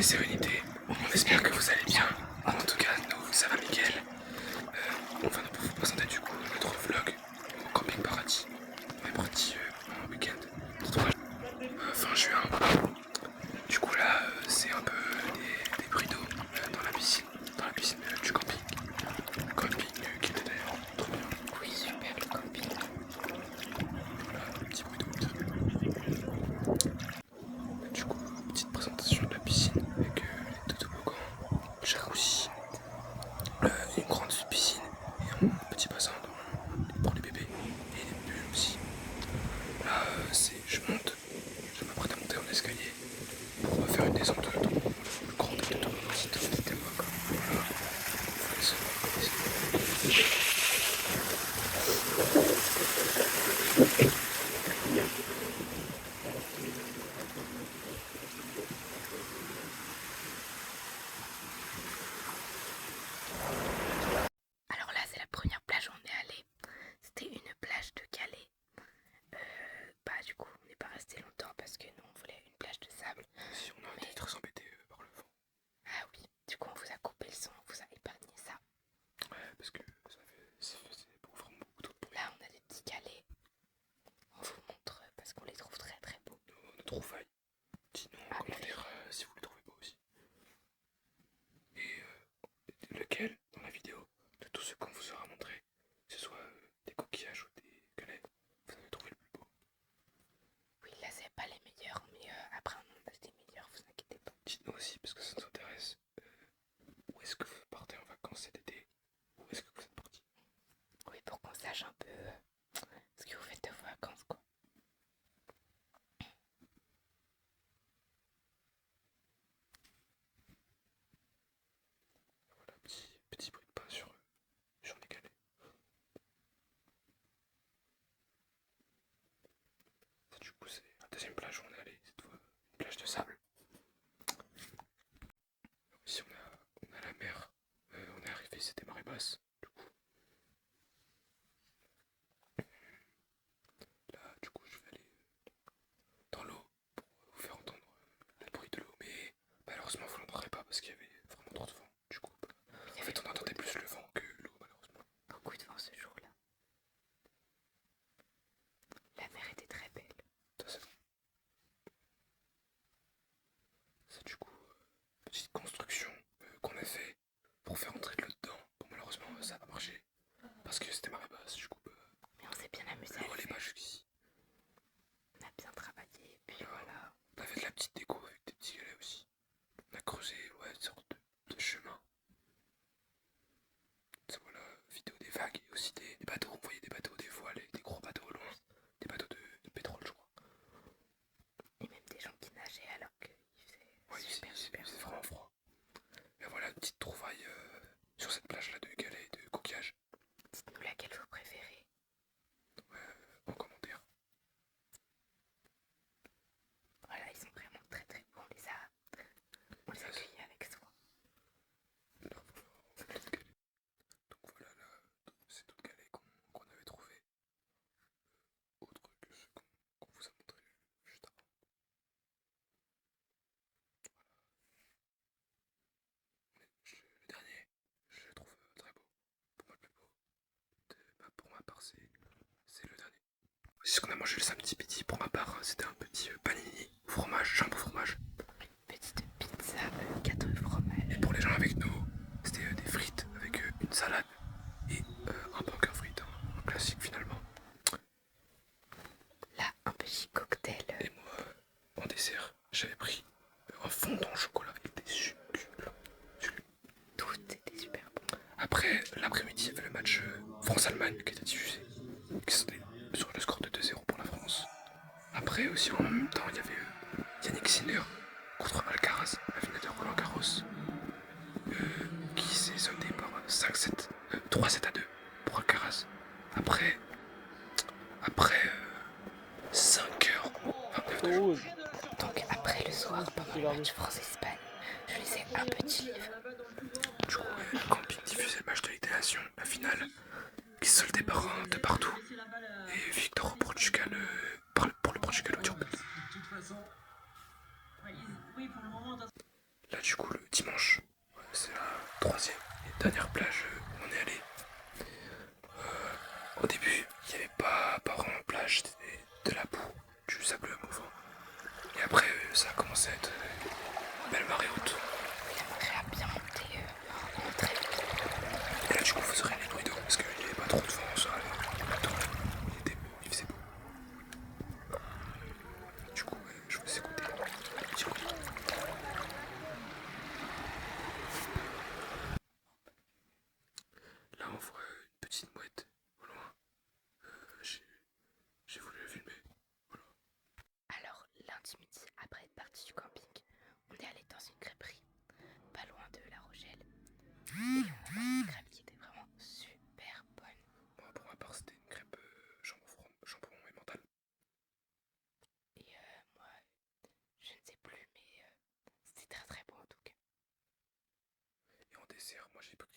sérénité. On espère que vous allez bien. En tout cas, nous, ça va nickel. On va vous présenter du coup notre vlog au Camping Paradis. On est parti en week-end de 3 jours, fin juin. Du coup là, c'est un peu des bruits d'eau dans la piscine du camping. Camping qui était d'ailleurs trop bien. Oui, super le camping. Voilà, un petit bruit d'eau. Du coup, petite présentation de la piscine avec les deux toboggans, jacuzzi, une grande piscine et un petit bassin pour les bébés et les bébés aussi. Là, je monte, je m'apprête à monter en escalier pour faire une descente dans le grand tapis de toboggan. C'est tout qui te moque. Voilà, faut descendre. Alors là, c'est la première plage où on est allé. C'était une plage de Calais. Bah du coup, on n'est pas resté longtemps parce que nous, on voulait une plage de sable. Si on a été très embêté par le vent. Ah oui, du coup, on vous a coupé le son, on vous a épargné ça. Ouais, parce que ça faisait vraiment beaucoup trop de bruit. Là, on a des petits calais. On vous montre parce qu'on les trouve très très beaux. Nos trouvailles. Dites-nous en commentaire si vous les trouvez beaux aussi. Et lequel, dans la vidéo, de tous ceux qu'on vous aura montré, que ce soit des coquillages ou des galets, vous avez trouvé le plus beau. Oui, là, c'est pas les meilleurs, mais après, on en a des meilleurs, vous inquiétez pas. Dites-nous aussi, parce que ça nous intéresse, où est-ce que vous partez en vacances cet été? Où est-ce que vous êtes parti? Oui, pour qu'on sache un peu ce que vous faites de vos vacances, quoi. Voilà, petit bruit de pas sur les galets. Ça, du coup, c'est la deuxième plage où on est allé, cette fois, une plage de sable. Ici, on a la mer. On est arrivé, c'était marée basse. Du coup, là, du coup, je vais aller dans l'eau pour vous faire entendre le bruit de l'eau. Mais malheureusement, vous l'entendrez pas parce qu'il y avait vraiment trop de vent. Du coup, en fait, on entendait plus le vent que l'eau, malheureusement. Beaucoup de vent ce jour-là. La mer était très belle. Ça, c'est bon. Ça, du coup, petite construction qu'on a fait pour faire entrer de l'eau dedans. Bon, malheureusement, ça n'a pas marché parce que c'était marée basse. Du coup, Mais on s'est bien amusé. l'eau allait pas jusqu'ici. On a bien travaillé, et puis voilà. On a fait de la petite déco avec des petits galets aussi. On a creusé, ouais, une sorte de chemin. Ça, voilà, vidéo des vagues et aussi des bateaux. On voyait des bateaux, des voiles avec des gros bateaux au loin. Des bateaux de pétrole, je crois. Et même des gens qui nageaient alors qu'il faisait Ouais, super c'est vraiment froid. Et voilà, une petite trouvaille sur cette plage-là de galets et de coquillages. Dites-nous laquelle vous préférez. En commentaire. Voilà, ils sont vraiment très très beaux. On les a accueillis avec soin. Là, voilà, on a d'autres galets. Donc voilà, là, c'est d'autres galets qu'on avait trouvés. Autres que ceux qu'on vous a montrés juste avant. Le dernier, je le trouve très beau. Pour moi, le plus beau. Pour ma part, c'est le dernier. C'est ce qu'on a mangé le samedi midi. Pour ma part, c'était un petit panini au fromage, jambon fromage. Petite pizza, 4 fromages. Et pour les gens avec nous, c'était des frites avec une salade et un burger frites, un classique finalement. Là, un petit cocktail. Et moi, en dessert, j'avais pris un fondant au chocolat avec des succulents. Tout était super bon. Après, l'après-midi, il y avait le match France-Allemagne qui était diffusé, qui était sur le score de 2-0 pour la France. Après aussi, en même temps, il y avait Yannick Sinner contre Alcaraz, la finale de Roland Garros, qui s'est soldé par 5-7, 3-7 à 2 pour Alcaraz. Après 5h29 de jeu. Donc après le soir, pendant le match France-Espagne, je lisais un petit livre. Du coup, le camping diffusait le match de Ligue des Nations, la finale, qui se soldait par un de partout. Et victoire au Portugal, pour le Portugal au Turc. là du coup le dimanche, ouais, c'est la troisième et dernière plage où on est allé. Au début, il n'y avait pas vraiment de plage, c'était de la boue, du sable mouvant. Et après, ça a commencé à être une belle marée haute. Oui, la marée a bien monté en très vite. Et là, du coup, vous aurez les bruits d'eau parce qu'il n'y avait pas trop de vent, ça allait. Le temps, il était beau, il faisait beau. Du coup, ouais, je vous ai écouté. Petit coup. Là, on voit une petite mouette au loin. J'ai voulu la filmer. Voilà. Alors, lundi midi, après être parti du camping, on est allé dans une crêperie, pas loin de La Rochelle. Et on a mangé une crêpe qui était vraiment super bonne. Bon, pour ma part, c'était une crêpe jambon et mental. Et moi, je ne sais plus, mais c'était très très bon en tout cas. Et en dessert, moi j'ai pris